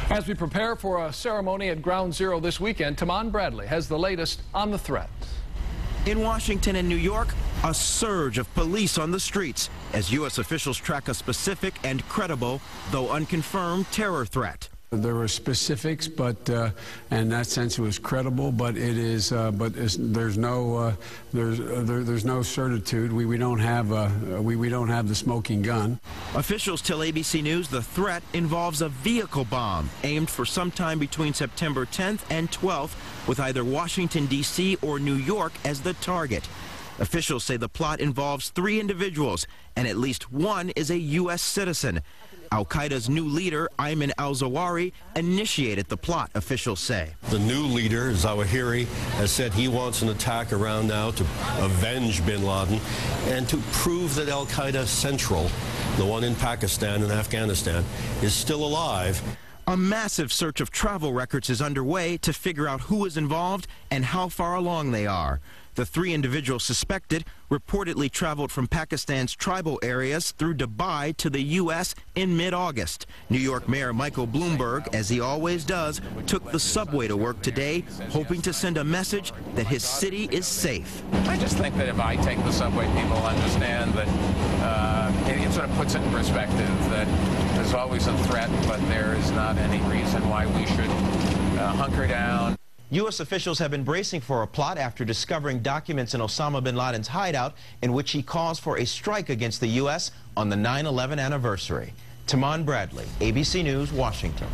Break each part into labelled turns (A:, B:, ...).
A: As we prepare for a ceremony at Ground Zero this weekend, Taman Bradley has the latest on the threat.
B: In Washington and New York, a surge of police on the streets as U.S. officials track a specific and credible, though unconfirmed, terror threat.
C: There were specifics, but in that sense, it was credible. But it is, there's no certitude. We don't have the smoking gun.
B: Officials tell ABC News the threat involves a vehicle bomb aimed for sometime between September 10th and 12th, with either Washington, D.C. or New York as the target. Officials say the plot involves 3 individuals, and at least one is a U.S. citizen. Al-Qaeda's new leader, Ayman al-Zawahiri, initiated the plot, officials say.
D: The new leader, Zawahiri, has said he wants an attack around now to avenge bin Laden and to prove that Al-Qaeda Central, the one in Pakistan and Afghanistan, is still alive.
B: A massive search of travel records is underway to figure out who is involved and how far along they are. The 3 individuals suspected reportedly traveled from Pakistan's tribal areas through Dubai to the U.S. in mid-August. New York Mayor Michael Bloomberg, as he always does, took the subway to work today, hoping to send a message that his city is safe.
E: I just think that if I take the subway, people understand that it sort of puts it in perspective that there's always a threat, but there is not any reason why we should hunker down.
B: U.S. officials have been bracing for a plot after discovering documents in Osama bin Laden's hideout in which he calls for a strike against the U.S. on the 9/11 anniversary. Taman Bradley, ABC News, Washington.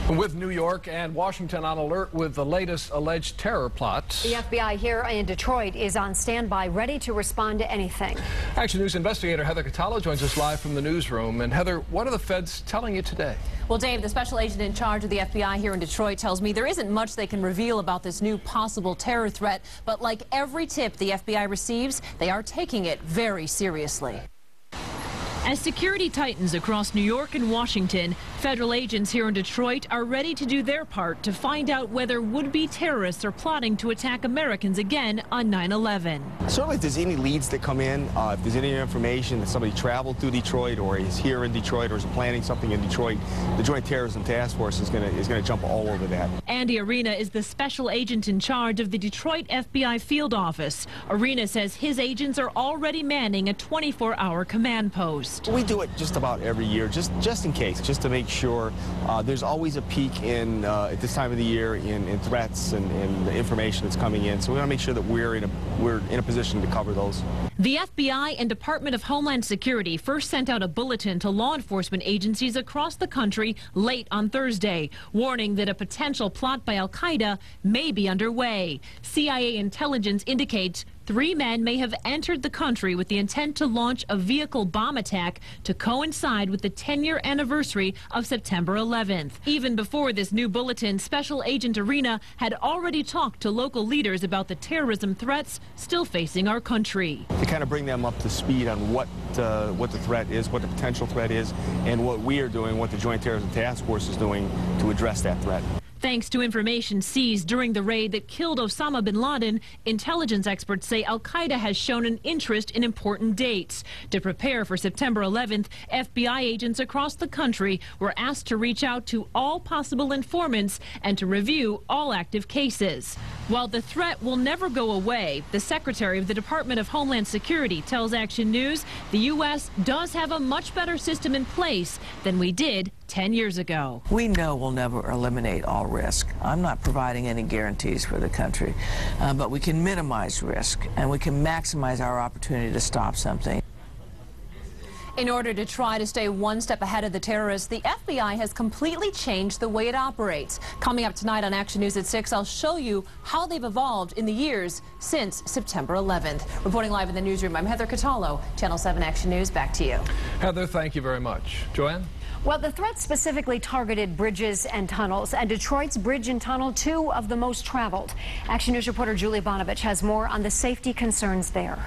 A: With New York and Washington on alert with the latest alleged terror plots.
F: The FBI here in Detroit is on standby, ready to respond to anything.
A: Action News investigator Heather Catallo joins us live from the newsroom. And Heather, what are the feds telling you today?
G: Well, Dave, the special agent in charge of the FBI here in Detroit tells me there isn't much they can reveal about this new possible terror threat. But like every tip the FBI receives, they are taking it very seriously. As security tightens across New York and Washington, federal agents here in Detroit are ready to do their part to find out whether would-be terrorists are plotting to attack Americans again on 9/11.
H: Certainly if there's any leads that come in, if there's any information that somebody traveled through Detroit or is here in Detroit or is planning something in Detroit, the Joint Terrorism Task Force is going to jump all over that.
G: Andy Arena is the special agent in charge of the Detroit FBI field office. Arena says his agents are already manning a 24-hour command post.
H: We do it just about every year, just in case, just to make sure. There's always a peak in at this time of the year in threats and the information that's coming in. So we want to make sure that we're in a position to cover those.
G: The FBI and Department of Homeland Security first sent out a bulletin to law enforcement agencies across the country late on Thursday, warning that a potential plot by Al-Qaeda may be underway. CIA intelligence indicates 3 men may have entered the country with the intent to launch a vehicle bomb attack to coincide with the 10-year anniversary of September 11th. Even before this new bulletin, Special Agent Arena had already talked to local leaders about the terrorism threats still facing our country.
H: To kind of bring them up to speed on what the threat is, what the potential threat is, and what we are doing, what the Joint Terrorism Task Force is doing to address that threat.
G: Thanks to information seized during the raid that killed Osama bin Laden, intelligence experts say Al-Qaeda has shown an interest in important dates. To prepare for September 11th, FBI agents across the country were asked to reach out to all possible informants and to review all active cases. While the threat will never go away, the Secretary of the Department of Homeland Security tells Action News the U.S. does have a much better system in place than we did 10 years ago.
I: We know we'll never eliminate all risk. I'm not providing any guarantees for the country, but we can minimize risk and we can maximize our opportunity to stop something.
G: In order to try to stay one step ahead of the terrorists, the FBI has completely changed the way it operates. Coming up tonight on Action News at 6, I'll show you how they've evolved in the years since September 11th. Reporting live in the newsroom, I'm Heather Catallo, Channel 7 Action News. Back to you.
A: Heather, thank you very much. Joanne?
F: Well, the threat specifically targeted bridges and tunnels, and Detroit's bridge and tunnel, 2 of the most traveled. Action News reporter Julie Bonovich has more on the safety concerns there.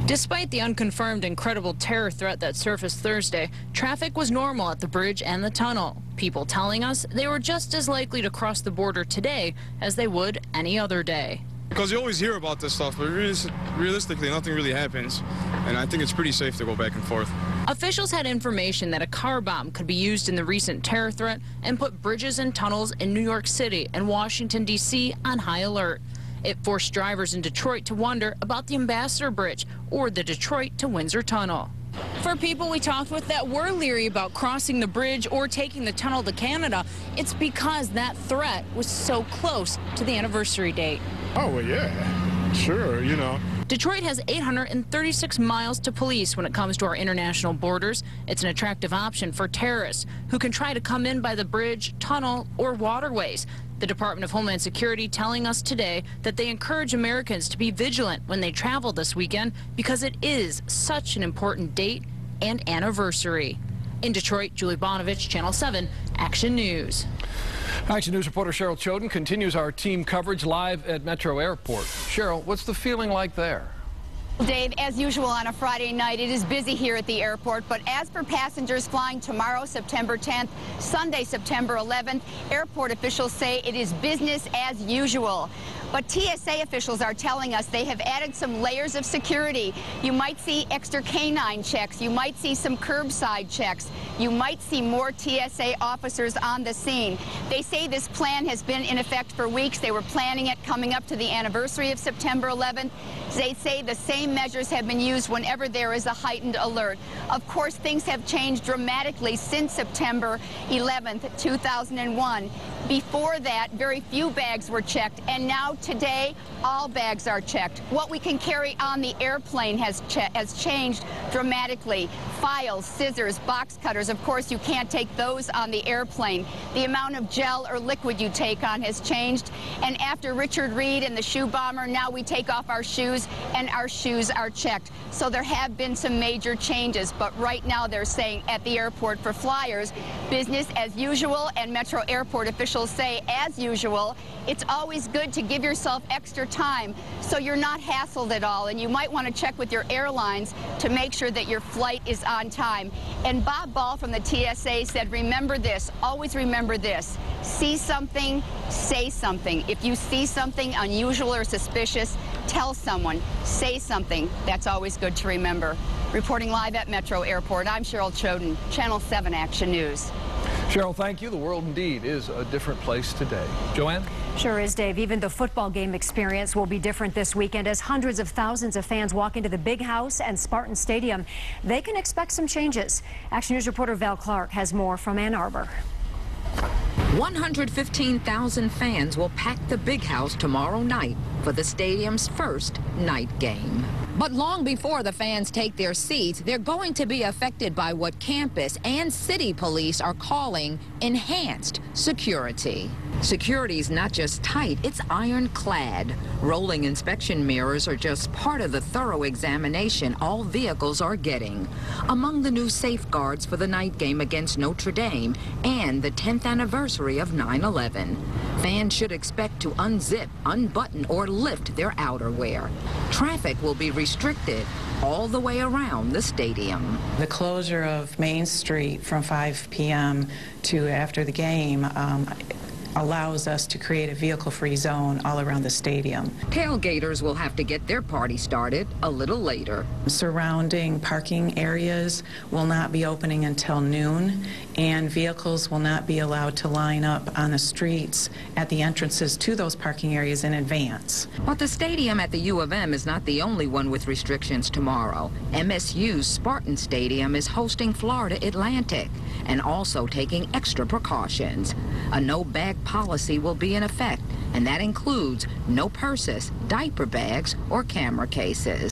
J: Despite the unconfirmed and credible terror threat that surfaced Thursday, traffic was normal at the bridge and the tunnel. People telling us they were just as likely to cross the border today as they would any other day.
K: Because you always hear about this stuff, but realistically, nothing really happens. And I think it's pretty safe to go back and forth.
J: Officials had information that a car bomb could be used in the recent terror threat and put bridges and tunnels in New York City and Washington, D.C. on high alert. It forced drivers in Detroit to wonder about the Ambassador Bridge or the Detroit to Windsor Tunnel. For people we talked with that were leery about crossing the bridge or taking the tunnel to Canada, it's because that threat was so close to the anniversary date.
K: Oh, well, yeah, sure, you know.
J: Detroit has 836 miles to police when it comes to our international borders. It's an attractive option for terrorists who can try to come in by the bridge, tunnel, or waterways. The Department of Homeland Security telling us today that they encourage Americans to be vigilant when they travel this weekend because it is such an important date and anniversary. In Detroit, Julie Bonovich, Channel 7, Action News.
A: Action News reporter Cheryl Choden continues our team coverage live at Metro Airport. Cheryl, what's the feeling like there?
L: Dave, as usual on a Friday night, it is busy here at the airport, but as for passengers flying tomorrow, September 10th, Sunday, September 11th, airport officials say it is business as usual. But TSA officials are telling us they have added some layers of security. You might see extra canine checks. You might see some curbside checks. You might see more TSA officers on the scene. They say this plan has been in effect for weeks. They were planning it coming up to the anniversary of September 11th. They say the same measures have been used whenever there is a heightened alert. Of course, things have changed dramatically since September 11th, 2001. Before that, very few bags were checked, and now today, all bags are checked. What we can carry on the airplane has changed dramatically. Files, scissors, box cutters, of course, you can't take those on the airplane. The amount of gel or liquid you take on has changed. And after Richard Reed and the shoe bomber, now we take off our shoes and our shoes are checked. So there have been some major changes, but right now they're saying at the airport for flyers, business as usual, and Metro Airport officials say, as usual, it's always good to give yourself extra time so you're not hassled at all, and you might want to check with your airlines to make sure that your flight is on time. And Bob Ball from the TSA said, remember this, always remember this, see something, say something. If you see something unusual or suspicious, tell someone, say something. That's always good to remember. Reporting live at Metro Airport, I'm Cheryl Choden, Channel 7 Action News.
A: Cheryl, thank you. The world indeed is a different place today. Joanne?
F: Sure is, Dave. Even the football game experience will be different this weekend as hundreds of thousands of fans walk into the Big House and Spartan Stadium. They can expect some changes. Action News reporter Val Clark has more from Ann Arbor.
M: 115,000 fans will pack the Big House tomorrow night for the stadium's first night game. But long before the fans take their seats, they're going to be affected by what campus and city police are calling enhanced security. Security's not just tight, it's ironclad. Rolling inspection mirrors are just part of the thorough examination all vehicles are getting. Among the new safeguards for the night game against Notre Dame and the 10th anniversary of 9/11. Fans should expect to unzip, unbutton, or lift their outerwear. Traffic will be restricted all the way around the stadium.
N: The closure of Main Street from 5 p.m. to after the game allows us to create a vehicle-free zone all around the stadium.
M: Tailgaters will have to get their party started a little later.
N: Surrounding parking areas will not be opening until noon, and vehicles will not be allowed to line up on the streets at the entrances to those parking areas in advance.
M: But the stadium at the U of M is not the only one with restrictions tomorrow. MSU's Spartan Stadium is hosting Florida Atlantic and also taking extra precautions. A no-bag policy will be in effect, and that includes no purses, diaper bags, or camera cases.